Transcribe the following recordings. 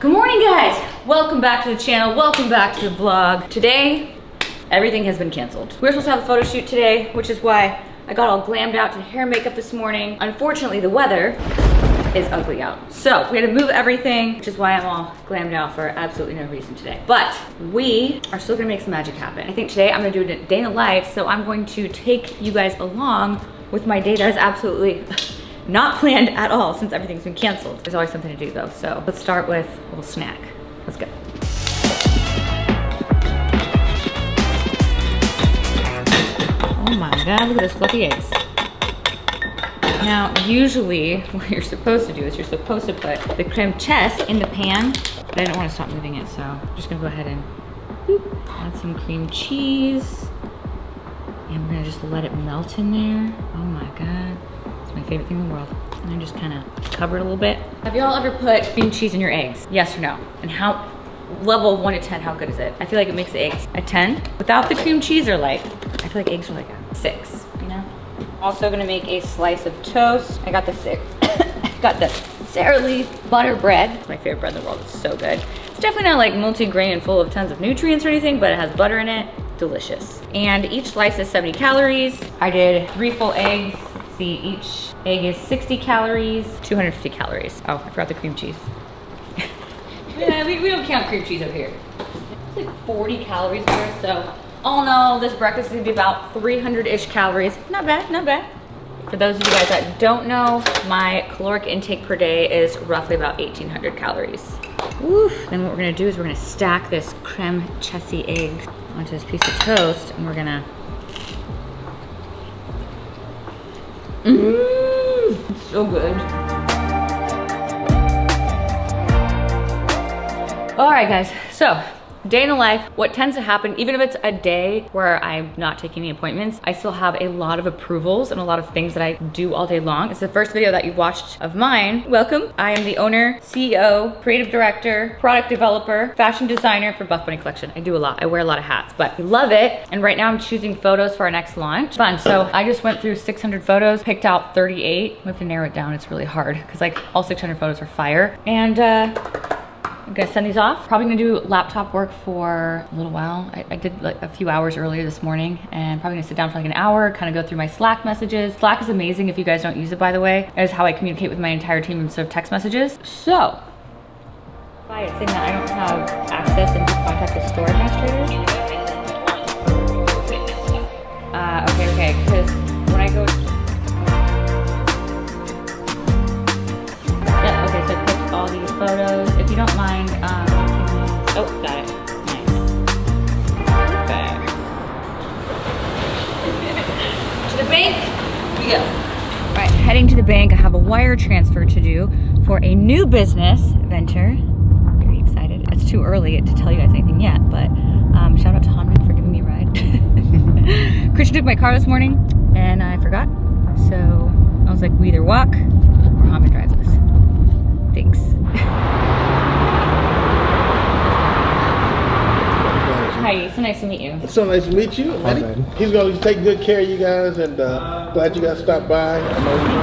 Good morning, guys. Welcome back to the channel. Welcome back to the vlog. Today, everything has been canceled. We were supposed to have a photo shoot today, which is why I got all glammed out to hair and makeup this morning. Unfortunately, the weather is ugly out. So we had to move everything, which is why I'm all glammed out for absolutely no reason today. But we are still gonna make some magic happen. I think today I'm gonna do a day in the life, so I'm going to take you guys along with my day that is absolutely not planned at all since everything's been canceled. There's always something to do though, so let's start with a little snack. Let's go. Oh my God, look at those fluffy eggs. Now, usually what you're supposed to do is you're supposed to put the creme chess in the pan, but I don't want to stop moving it, so I'm just gonna go ahead and boop, add some cream cheese. And we're gonna just let it melt in there. Oh my God. My favorite thing in the world. And I just kind of cover it a little bit. Have y'all ever put cream cheese in your eggs? Yes or no? And how, level of 1 to 10, how good is it? I feel like it makes the eggs a 10. Without the cream cheese are like, I feel like eggs are like a 6, you know? Also gonna make a slice of toast. I got the Sara Lee butter bread. My favorite bread in the world, it's so good. It's definitely not like multi-grain and full of tons of nutrients or anything, but it has butter in it, delicious. And each slice is 70 calories. I did 3 full eggs. See, each egg is 60 calories, 250 calories. Oh, I forgot the cream cheese. Yeah, we don't count cream cheese over here. It's like 40 calories worth, so all in all, this breakfast is gonna be about 300-ish calories. Not bad, not bad. For those of you guys that don't know, my caloric intake per day is roughly about 1,800 calories. Oof. Then what we're gonna do is we're gonna stack this creme chessy egg onto this piece of toast, and we're gonna so good. All right, guys, so day in the life, what tends to happen, even if it's a day where I'm not taking any appointments, I still have a lot of approvals and a lot of things that I do all day long. It's the first video that you've watched of mine. Welcome. I am the owner, CEO, creative director, product developer, fashion designer for Buff Bunny Collection. I do a lot. I wear a lot of hats, but I love it. And right now I'm choosing photos for our next launch. Fun. So I just went through 600 photos, picked out 38. We have to narrow it down. It's really hard because like all 600 photos are fire. And I'm gonna send these off. Probably gonna do laptop work for a little while. I did like a few hours earlier this morning, and probably gonna sit down for like an hour, kind of go through my Slack messages. Slack is amazing if you guys don't use it, by the way. It is how I communicate with my entire team instead of text messages. So, by it saying that I don't have access and contact the store administrator. Okay, because when I go, yeah, okay, so I picked all these photos. If you don't mind, oh, got it. Nice. Perfect. To the bank we go. All right, heading to the bank. I have a wire transfer to do for a new business venture. Very excited. It's too early to tell you guys anything yet, but shout out to Hanman for giving me a ride. Christian took my car this morning and I forgot. So I was like, we either walk or Hanman drives us. Thanks. Heidi, so nice to meet you. It's so nice to meet you. He's going to take good care of you guys, and glad you guys stopped by. I know you.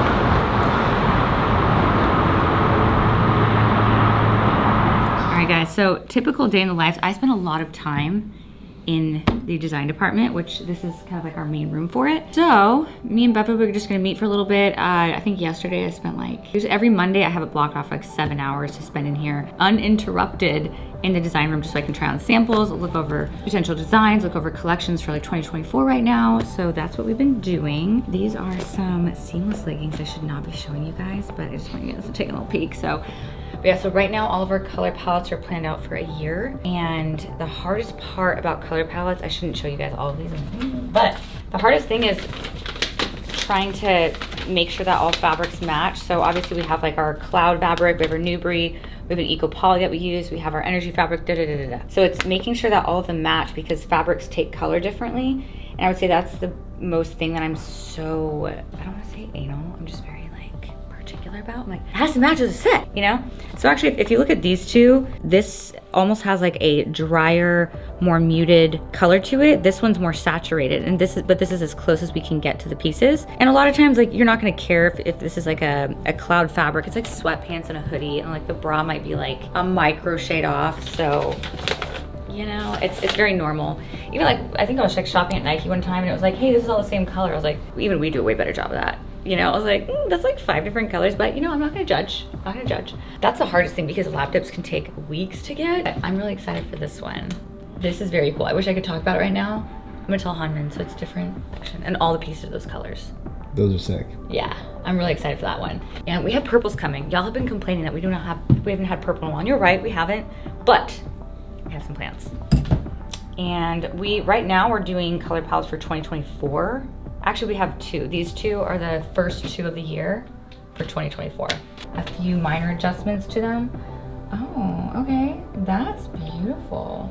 All right, guys, so typical day in the life, I spend a lot of time in the design department, which this is kind of like our main room for it. So me and Buffa, we're just gonna meet for a little bit. I think yesterday I spent like, every Monday I have it blocked off like 7 hours to spend in here uninterrupted in the design room, just so I can try on samples, look over potential designs, look over collections for like 2024 right now. So that's what we've been doing. These are some seamless leggings I should not be showing you guys, but I just want you guys to take a little peek. But yeah, so right now all of our color palettes are planned out for a year. And the hardest part about color palettes, I shouldn't show you guys all of these, but the hardest thing is trying to make sure that all fabrics match. So obviously we have like our cloud fabric, we have our Newbury, we have an eco poly that we use, we have our energy fabric, da da da da da. So it's making sure that all of them match because fabrics take color differently. And I would say that's the most thing that I'm so, I don't want to say anal, I'm just very like particular particular about. I'm like, it has to match as a set, you know? So actually, if you look at these two, this almost has like a drier, more muted color to it. This one's more saturated, and this is as close as we can get to the pieces. And a lot of times, like, you're not gonna care if this is like a cloud fabric. It's like sweatpants and a hoodie, and like the bra might be like a micro shade off, so you know, it's very normal. Even like, I think I was like shopping at Nike one time and it was like, hey, this is all the same color. I was like, even we do a way better job of that. You know, I was like, that's like 5 different colors, but you know, I'm not gonna judge. I'm not gonna judge. That's the hardest thing because lab dips can take weeks to get. I'm really excited for this one. This is very cool. I wish I could talk about it right now. I'm gonna tell Hanmin, so it's different. And all the pieces of those colors. Those are sick. Yeah, I'm really excited for that one. And we have purples coming. Y'all have been complaining that we haven't had purple in a while. And you're right, we haven't, but we have some plans. And right now we're doing color palettes for 2024. Actually, we have 2. These 2 are the first 2 of the year for 2024. A few minor adjustments to them. Oh, okay, that's beautiful.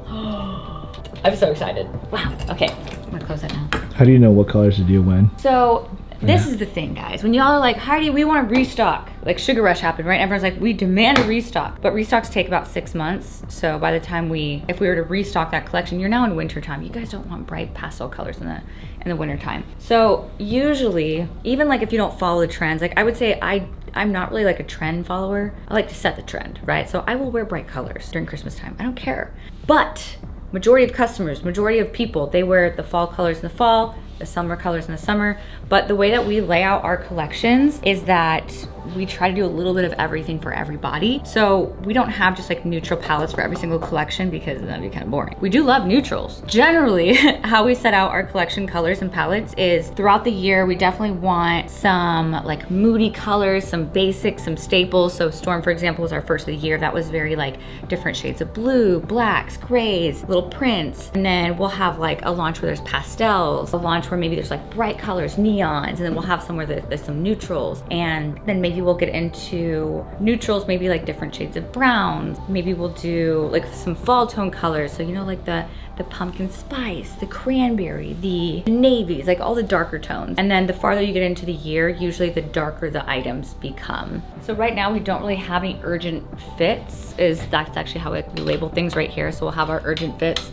I'm so excited. Wow, okay, I'm gonna close that now. How do you know what colors to do when? So, this is the thing, guys. When y'all are like, Heidi, we want to restock. Like Sugar Rush happened, right? Everyone's like, we demand a restock. But restocks take about 6 months. So by the time if we were to restock that collection, you're now in winter time. You guys don't want bright pastel colors in the winter time. So usually, even like if you don't follow the trends, like I would say I'm not really like a trend follower. I like to set the trend, right? So I will wear bright colors during Christmas time. I don't care. But majority of customers, majority of people, they wear the fall colors in the fall, the summer colors in the summer. But the way that we lay out our collections is that we try to do a little bit of everything for everybody. So we don't have just like neutral palettes for every single collection because that'd be kind of boring. We do love neutrals. Generally, how we set out our collection colors and palettes is throughout the year, we definitely want some like moody colors, some basics, some staples. So Storm, for example, was our first of the year. That was very like different shades of blue, blacks, grays, little prints. And then we'll have like a launch where there's pastels, a launch where maybe there's like bright colors, neons, and then we'll have somewhere that there's some neutrals. And then maybe we'll get into neutrals, maybe like different shades of browns. Maybe we'll do like some fall tone colors. So, you know, like the pumpkin spice, the cranberry, the navies, like all the darker tones. And then the farther you get into the year, usually the darker the items become. So right now we don't really have any urgent fits. That's actually how we label things right here. So we'll have our urgent fits.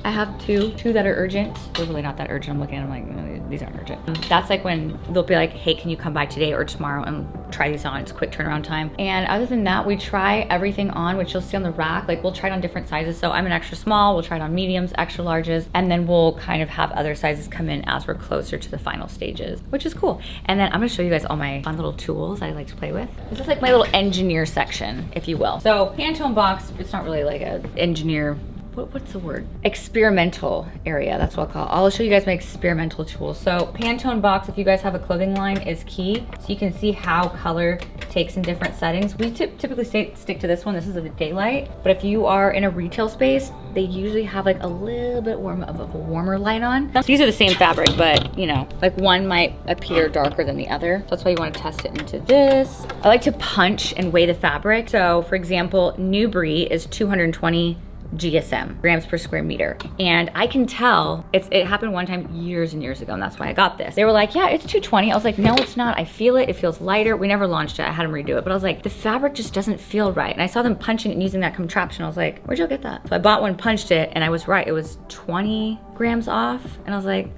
I have two that are urgent. They're really not that urgent. I'm looking at them like, no, these aren't urgent. That's like when they'll be like, hey, can you come by today or tomorrow and try these on? It's quick turnaround time. And other than that, we try everything on, which you'll see on the rack. Like we'll try it on different sizes. So I'm an extra small, we'll try it on mediums, extra larges, and then we'll kind of have other sizes come in as we're closer to the final stages, which is cool. And then I'm gonna show you guys all my fun little tools I like to play with. This is like my little engineer section, if you will. So Pantone box, it's not really like an engineer, what's the word? Experimental area, that's what I'll call it. I'll show you guys my experimental tools. So Pantone box, if you guys have a clothing line, is key. So you can see how color takes in different settings. We typically stick to this one. This is a daylight. But if you are in a retail space, they usually have like a little bit of a warmer light on. These are the same fabric, but you know, like one might appear darker than the other. So that's why you want to test it into this. I like to punch and weigh the fabric. So for example, New Brie is 220 GSM, grams per square meter. And I can tell, it happened one time years and years ago, and that's why I got this. They were like, yeah, it's 220. I was like, no, it's not. I feel it. It feels lighter. We never launched it. I had them redo it. But I was like, the fabric just doesn't feel right. And I saw them punching it and using that contraption. I was like, where'd y'all get that? So I bought one, punched it, and I was right. It was 20 grams off. And I was like,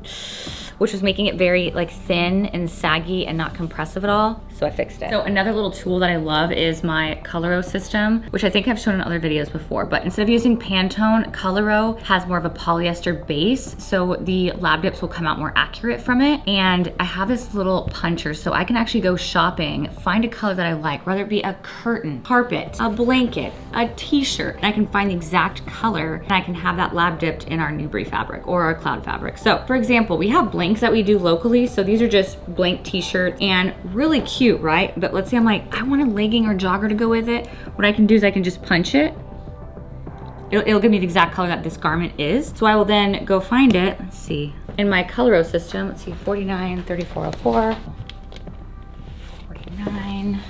which was making it very like thin and saggy and not compressive at all. So I fixed it. So another little tool that I love is my Coloro system, which I think I've shown in other videos before, but instead of using Pantone, Coloro has more of a polyester base. So the lab dips will come out more accurate from it. And I have this little puncher, so I can actually go shopping, find a color that I like, whether it be a curtain, carpet, a blanket, a t-shirt, and I can find the exact color and I can have that lab dipped in our New Brie fabric or our cloud fabric. So for example, we have blanks that we do locally. So these are just blank t-shirts and really cute, right? But let's say I'm like, I want a legging or jogger to go with it. What I can do is I can just punch it. It'll give me the exact color that this garment is. So I will then go find it. Let's see. In my Coloro system, let's see, 49, 3404, 49,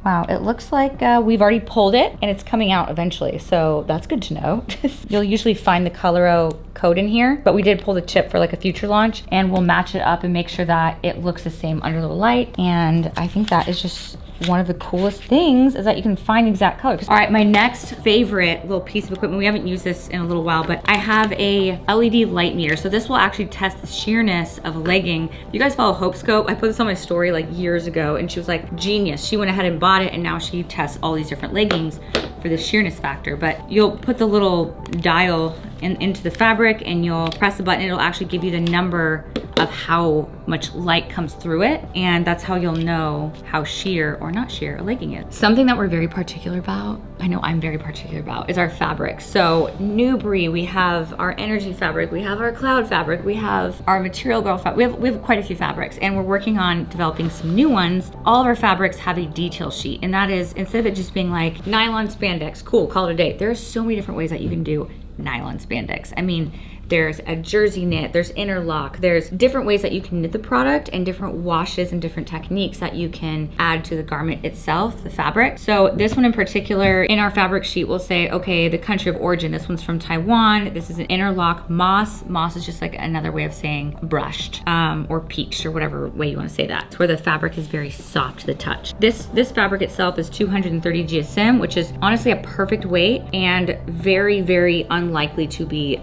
Wow, it looks like we've already pulled it and it's coming out eventually, so that's good to know. You'll usually find the Coloro coat in here, but we did pull the chip for like a future launch, and we'll match it up and make sure that it looks the same under the light. And I think that is just one of the coolest things, is that you can find exact color. All right, my next favorite little piece of equipment, we haven't used this in a little while, but I have a LED light meter. So this will actually test the sheerness of a legging. You guys follow Hope Scope? I put this on my story like years ago, and she was like, genius. She went ahead and bought it, and now she tests all these different leggings for the sheerness factor. But you'll put the little dial into the fabric and you'll press the button. It'll actually give you the number of how much light comes through it, and that's how you'll know how sheer or not sheer a legging is. Something that we're very particular about, I know I'm very particular about, is our fabric. So Newbury, we have our energy fabric, we have our cloud fabric, we have our material girl fabric, we have quite a few fabrics, and we're working on developing some new ones. All of our fabrics have a detail sheet, and that is, instead of it just being like nylon spandex, cool, call it a day. There are so many different ways that you can do nylon spandex. I mean, there's a jersey knit, there's interlock, there's different ways that you can knit the product, and different washes and different techniques that you can add to the garment itself, the fabric. So this one in particular, in our fabric sheet, we'll say, okay, the country of origin, this one's from Taiwan, this is an interlock moss. Moss is just like another way of saying brushed or peached, or whatever way you want to say that. It's where the fabric is very soft to the touch. This fabric itself is 230 GSM, which is honestly a perfect weight and very, very unlikely to be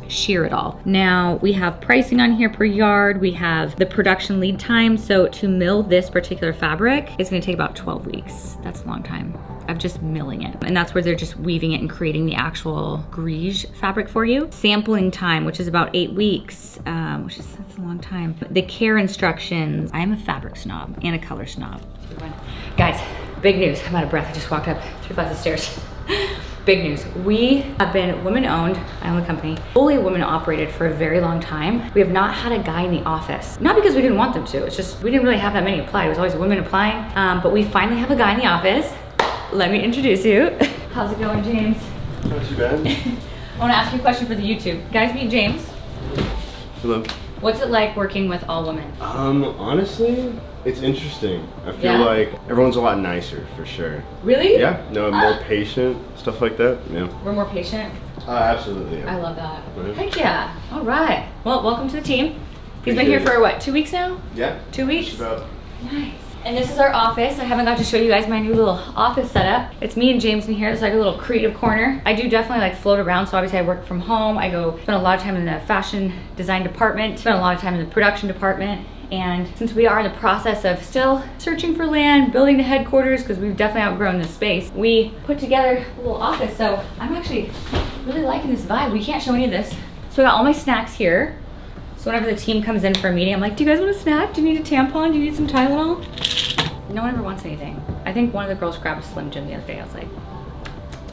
sheer at all. Now we have pricing on here per yard. We have the production lead time. So to mill this particular fabric, it's gonna take about 12 weeks. That's a long time of just milling it. And that's where they're just weaving it and creating the actual grige fabric for you. Sampling time, which is about 8 weeks, that's a long time. The care instructions, I am a fabric snob and a color snob. Guys, big news. I'm out of breath. I just walked up 3 flights of stairs. Big news. We have been women-owned, I own a company, fully women-operated for a very long time. We have not had a guy in the office. Not because we didn't want them to, it's just we didn't really have that many apply. It was always women applying, but we finally have a guy in the office. Let me introduce you. How's it going, James? Not too bad. I wanna ask you a question for the YouTube. Guys, meet James. Hello. What's it like working with all women? Honestly, it's interesting. I feel Yeah? like everyone's a lot nicer for sure. Really? Yeah, no, more patient, stuff like that. Yeah. We're more patient. Absolutely. Yeah. I love that. Right. Heck yeah. All right. Well, welcome to the team. He's been Appreciate here for what, 2 weeks now? Yeah. 2 weeks? Just about. Nice. And this is our office. I haven't got to show you guys my new little office setup. It's me and James in here. It's like a little creative corner. I do definitely like float around. So obviously I work from home. I go spend a lot of time in the fashion design department, spend a lot of time in the production department. And since we are in the process of still searching for land, building the headquarters, because we've definitely outgrown this space, we put together a little office. So I'm actually really liking this vibe. We can't show any of this. So I got all my snacks here. So whenever the team comes in for a meeting, I'm like, do you guys want a snack? Do you need a tampon? Do you need some Tylenol? No one ever wants anything. I think one of the girls grabbed a Slim Jim the other day. I was like,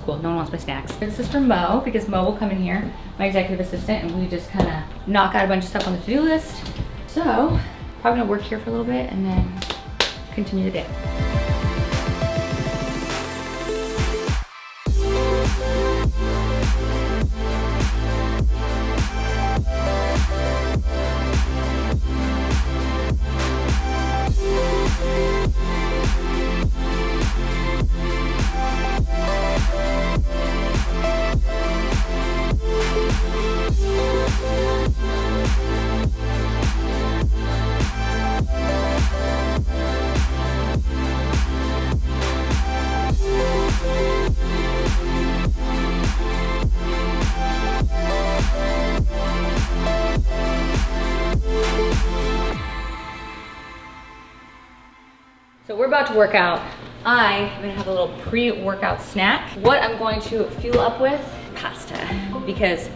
cool, no one wants my snacks. This is for Mo, because Mo will come in here, my executive assistant, and we just kind of knock out a bunch of stuff on the to-do list. So, probably gonna work here for a little bit and then continue the day. So we're about to work out. I'm gonna have a little pre-workout snack. What I'm going to fuel up with, pasta. Because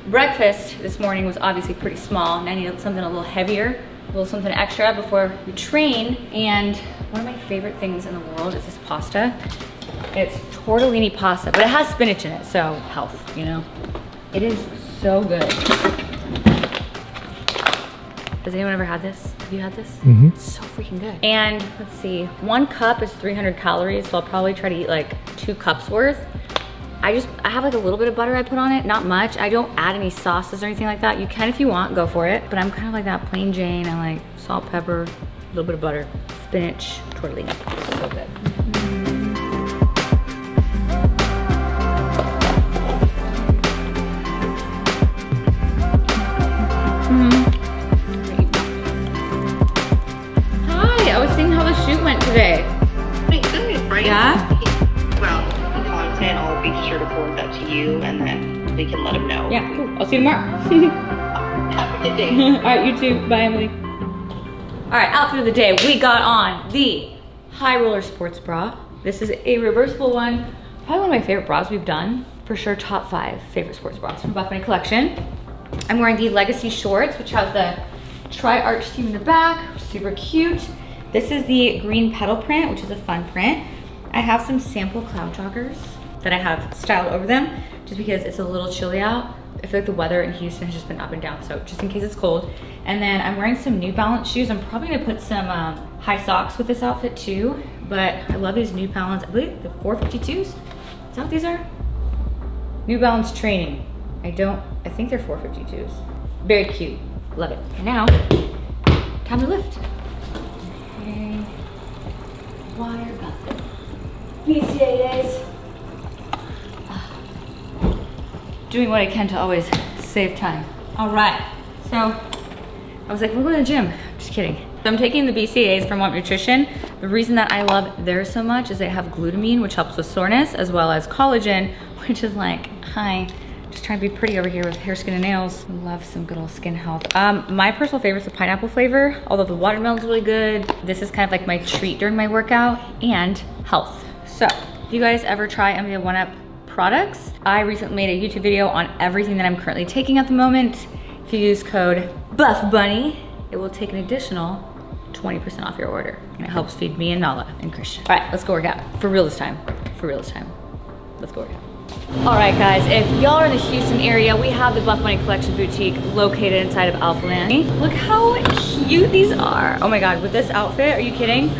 breakfast this morning was obviously pretty small, and I needed something a little heavier, a little something extra before we train. And one of my favorite things in the world is this pasta. It's tortellini pasta, but it has spinach in it, so health, you know? It is so good. Has anyone ever had this? Have you had this? Mm-hmm. It's so freaking good. And let's see, 1 cup is 300 calories, so I'll probably try to eat like 2 cups worth. I have like a little bit of butter I put on it, not much. I don't add any sauces or anything like that. You can if you want, go for it. But I'm kind of like that plain Jane. I like salt, pepper, A little bit of butter. Spinach tortellini. So good. Hi, I was seeing how the shoot went today. Thanks, good, right? Yeah? Well, the content, I'll be sure to forward that to you, and then we can let him know. Yeah, cool. I'll see you tomorrow. Have a good day. All right, you too. Bye, Emily. All right, outfit of the day. We got on the High Roller Sports Bra. This is a reversible one. Probably one of my favorite bras we've done. For sure, top 5 favorite sports bras from BUFFBUNNY collection. I'm wearing the Legacy shorts, which has the tri-arch seam in the back. Super cute. This is the green petal print, which is a fun print. I have some sample cloud joggers that I have styled over them, just because it's a little chilly out. I feel like the weather in Houston has just been up and down, so just in case it's cold. And then I'm wearing some New Balance shoes. I'm probably gonna put some high socks with this outfit too, but I love these New Balance, I believe the 452s? Is that what these are? New Balance training. I think they're 452s. Very cute, love it. And now, time to lift. Okay, water bucket. BCAAs. Doing what I can to always save time. All right, so I was like, we're going to the gym. Just kidding. So I'm taking the BCAAs from Want Nutrition. The reason that I love theirs so much is they have glutamine, which helps with soreness, as well as collagen, which is like, hi, just trying to be pretty over here with hair, skin, and nails. Love some good old skin health. My personal favorite is the pineapple flavor, although the watermelon's really good. This is kind of like my treat during my workout, and health. So, if you guys ever try any of the 1UP products, I recently made a YouTube video on everything that I'm currently taking at the moment. If you use code BUFFBUNNY, it will take an additional 20% off your order. And it helps feed me and Nala and Christian. All right, let's go work out. For real this time. For real this time. Let's go work out. All right, guys, if y'all are in the Houston area, we have the BUFFBUNNY Collection Boutique located inside of Alphaland. Look how cute these are. Oh my God, with this outfit, are you kidding?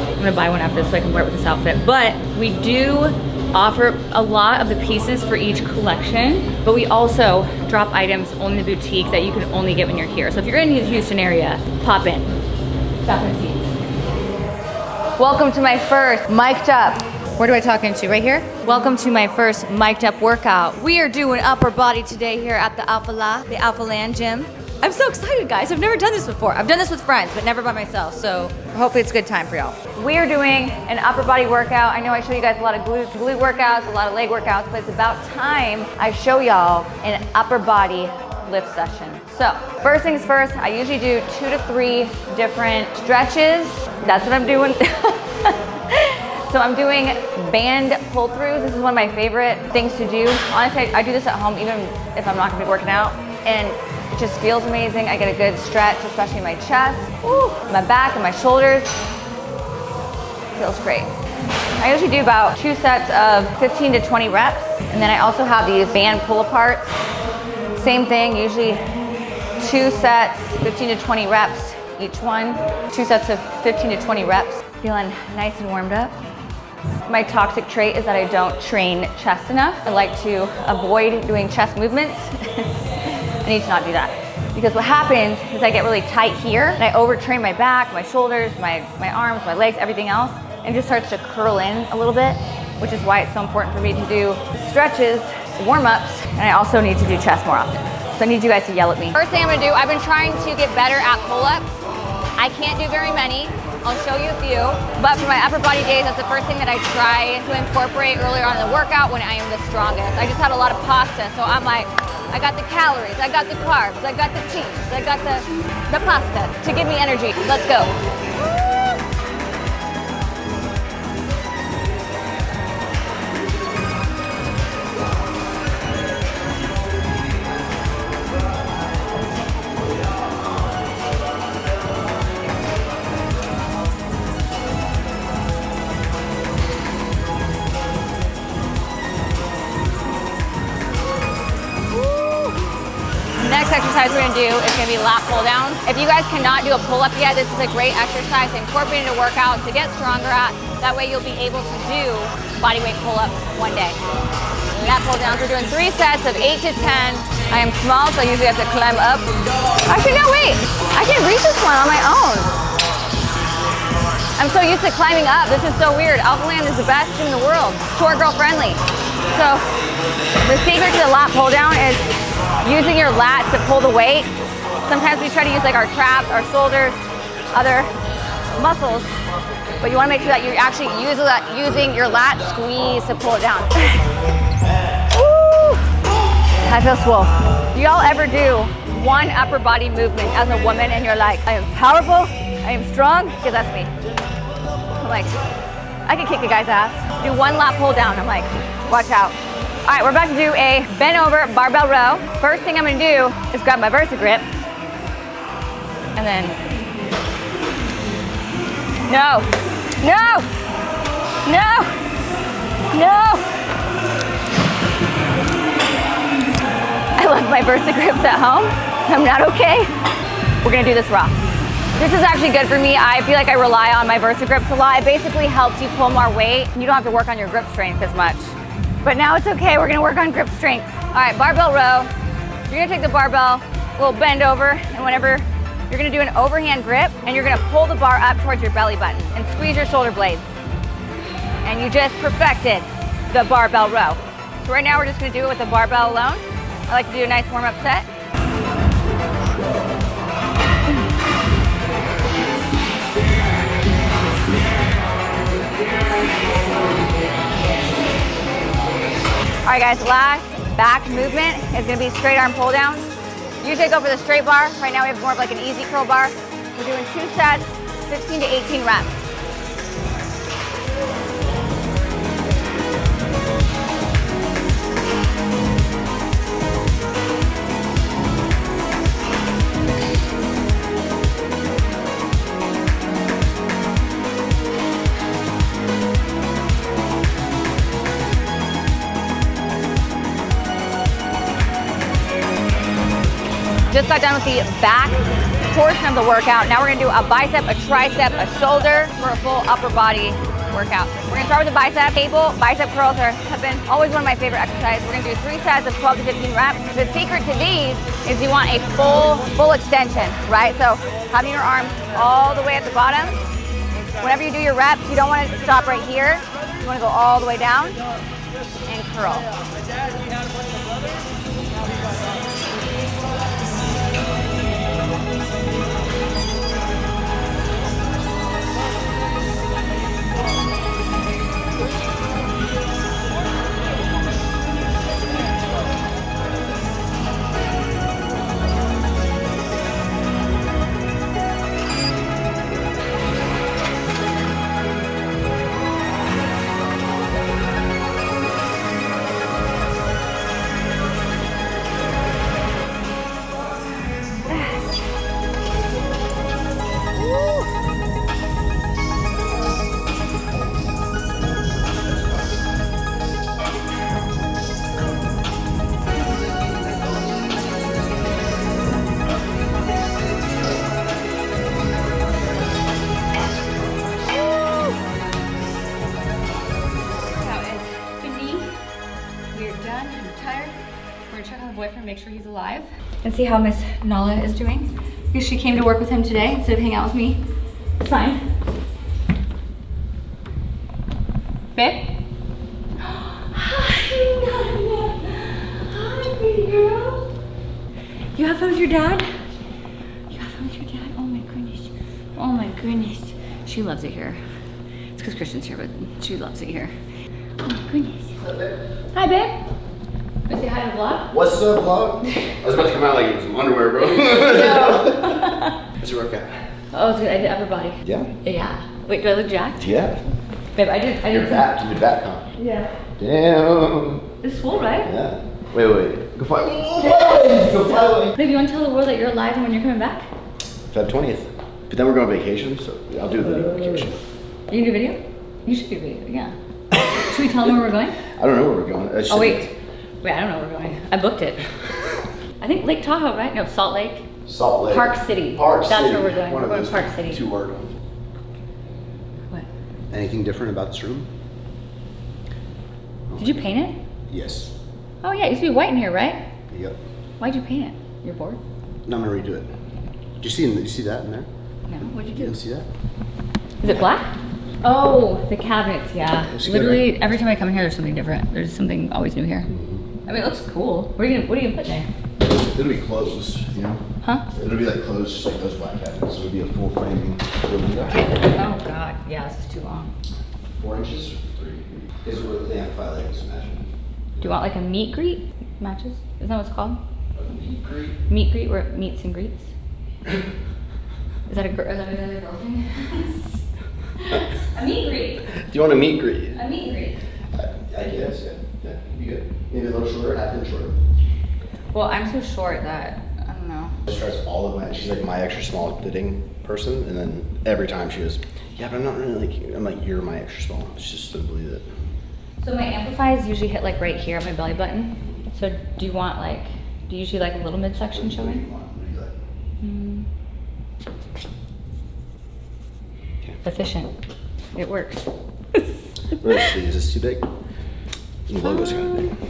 I'm gonna buy one after this so I can wear it with this outfit. But we do offer a lot of the pieces for each collection, but we also drop items only in the boutique that you can only get when you're here. So if you're in the Houston area, pop in. Stop and see. Welcome to my first mic'd up. Where do I talk into? Right here? Welcome to my first mic'd up workout. We are doing upper body today here at the Alphaland gym. I'm so excited, guys. I've never done this before. I've done this with friends, but never by myself, so hopefully it's a good time for y'all. We are doing an upper body workout. I know I show you guys a lot of glute workouts, a lot of leg workouts, but it's about time I show y'all an upper body lift session. So, first things first, I usually do 2 to 3 different stretches. That's what I'm doing. So I'm doing band pull-throughs. This is one of my favorite things to do. Honestly, I do this at home even if I'm not gonna be working out. And it just feels amazing. I get a good stretch, especially in my chest, my back and my shoulders. Feels great. I usually do about 2 sets of 15 to 20 reps. And then I also have these band pull-aparts. Same thing, usually 2 sets, 15 to 20 reps each one. 2 sets of 15 to 20 reps. Feeling nice and warmed up. My toxic trait is that I don't train chest enough. I like to avoid doing chest movements. I need to not do that. Because what happens is I get really tight here and I overtrain my back, my shoulders, my arms, my legs, everything else, and it just starts to curl in a little bit, which is why it's so important for me to do stretches, warm-ups, and I also need to do chest more often. So I need you guys to yell at me. First thing I'm gonna do, I've been trying to get better at pull-ups. I can't do very many. I'll show you a few, but for my upper body days, that's the first thing that I try to incorporate earlier on in the workout when I am the strongest. I just had a lot of pasta, so I'm like, I got the calories, I got the carbs, I got the cheese, I got the pasta to give me energy. Let's go. Next exercise exercise we're gonna do is gonna be lat pull downs. If you guys cannot do a pull up yet, this is a great exercise to incorporate into workout to get stronger at. That way you'll be able to do bodyweight pull up one day. Lat pull downs, we're doing 3 sets of 8 to 10. I am small, so I usually have to climb up. Actually, no, wait. I can reach this one on my own. I'm so used to climbing up. This is so weird. Alphaland is the best gym in the world. Short girl friendly. So the secret to the lat pull down is using your lats to pull the weight. Sometimes we try to use like our traps, our shoulders, other muscles, but you want to make sure that you're actually using your lat squeeze to pull it down. Woo! I feel swole. Do y'all ever do one upper body movement as a woman and you're like, I am powerful, I am strong? Because that's me. I'm like, I can kick a guy's ass. Do one lat pull down. I'm like, watch out. All right, we're about to do a bent over barbell row. First thing I'm gonna do is grab my Versa grips. And then, no, no, no, no. I left my Versa grips at home. I'm not okay. We're gonna do this raw. This is actually good for me. I feel like I rely on my Versa grips a lot. It basically helps you pull more weight. You don't have to work on your grip strength as much. But now it's okay, we're gonna work on grip strength. All right, barbell row. You're gonna take the barbell, we'll bend over, and whenever you're gonna do an overhand grip, and you're gonna pull the bar up towards your belly button and squeeze your shoulder blades. And you just perfected the barbell row. So right now we're just gonna do it with the barbell alone. I like to do a nice warm-up set. All right guys, last back movement is gonna be straight arm pull downs. Usually I go for the straight bar. Right now we have more of like an easy curl bar. We're doing 2 sets, 16 to 18 reps. Just got done with the back portion of the workout. Now we're gonna do a bicep, a tricep, a shoulder for a full upper body workout. We're gonna start with the bicep. Cable, bicep curls have been always one of my favorite exercises. We're gonna do 3 sets of 12 to 15 reps. The secret to these is you want a full extension, right? So having your arms all the way at the bottom. Whenever you do your reps, you don't want to stop right here. You wanna go all the way down and curl. Boyfriend, make sure he's alive, and see how Miss Nala is doing, because she came to work with him today instead of hanging out with me. It's fine. Babe? Hi, Nala. Hi, baby girl. You have fun with your dad? You have fun with your dad? Oh my goodness. Oh my goodness. She loves it here. It's because Christian's here, but she loves it here. Oh my goodness. What's up, babe? Hi, babe. Say hi to the vlog. What's up, vlog? I was about to come out like in some underwear, bro. No. What's your workout? Oh, it's good. I did upper body. Yeah. Yeah. Wait, do I look jacked? Yeah. Babe, I did. You're back. You're back, huh? Yeah. Damn. It's full, right? Yeah. Wait. Go fly. Go fly away. Babe, you want to tell the world that you're alive and when you're coming back? Feb 20th. But then we're going on vacation, so I'll do a video vacation. You can do video? You should do video, yeah. Should we tell them where we're going? I don't know where we're going. Oh, wait. Wait, I don't know where we're going. I booked it. I think Lake Tahoe, right? No, Salt Lake. Salt Lake. Park City. Park That's City. where we're going. One We're of going those Park City. two word. What? Anything different about this room? Did you paint it? Yes. Oh yeah, it used to be white in here, right? Yep. Why'd you paint it? You're bored? No, I'm gonna redo it. Did you see that in there? No, what'd you You do? didn't see that? Is it black? Oh, the cabinets, yeah. It's good, Literally, every time I come here, there's something different. There's something always new here. I mean, it looks cool. What are you gonna put there? It'll be closed, you know? Huh? It'll be like closed, just like those black cabinets. So it'll be a full framing window. Oh God, yeah, this is too long. 4 inches or 3? Because we're the amplify like this, imagine. Do you want like a meet greet? Matches? Isn't that what it's called? A meat greet. Meet greet, where it meets and greets? Is that a girl thing? A meet greet. Do you want a meat greet? A meet and greet. I guess, yeah. Yeah, be good. Maybe a little shorter, half inch shorter. Well, I'm so short that, I don't know. She tries all of my, she's like my extra small fitting person, and then every time she goes, yeah, but I'm not really like you. I'm like, you're my extra small. She just doesn't believe it. So my amplifiers usually hit like right here at my belly button. So do you want like, do you usually like a little midsection What do showing? you want? What do you like? Efficient. It works. Where are the sleeves? Is this too big? The logo's kind of big.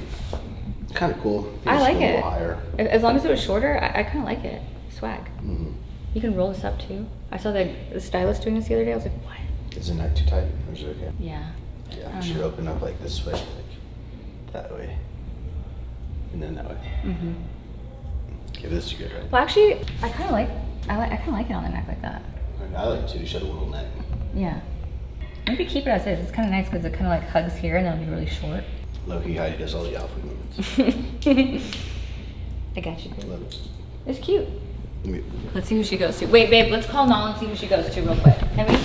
Kind of cool. I like A little it. higher. As long as it was shorter, I kind of like it. Swag. Mm-hmm. You can roll this up too. I saw the stylist doing this the other day. I was like, what? Is the neck too tight? Or is it okay? Yeah. Yeah, I it should don't know. open up like this way, like that way, and then that way. Mm-hmm. Okay, this is good, right? Well, actually, I kind of like it on the neck like that. I like it too. You should have a little neck. Yeah. Maybe keep it as is. It's kind of nice because it kind of like hugs here and then it'll be really short. Low-key Heidi does all the alpha movements. I got you. Love it. It's cute. Wait. Let's see who she goes to. Wait, babe, let's call Nolan and see who she goes to real quick. Can we?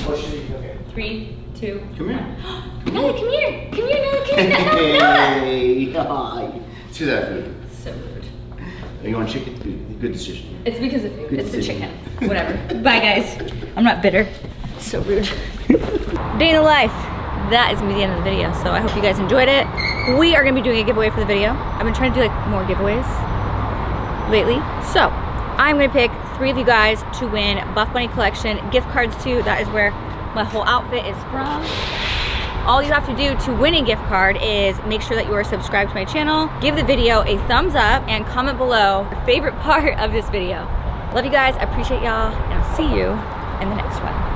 Okay. 3, 2. Come here. Nolan, come here. Come here, Nolan. Come here. Hey, hi. Let's do that food. So rude. Are you want chicken? Good decision. It's because of food. Good It's the decision. chicken. Whatever. Bye, guys. I'm not bitter. So rude. Day in the life. That is gonna be the end of the video. So I hope you guys enjoyed it. We are gonna be doing a giveaway for the video. I've been trying to do like more giveaways lately. So I'm gonna pick 3 of you guys to win Buff Bunny Collection gift cards to. That is where my whole outfit is from. All you have to do to win a gift card is make sure that you are subscribed to my channel, give the video a thumbs up, and comment below your favorite part of this video. Love you guys, I appreciate y'all, and I'll see you in the next one.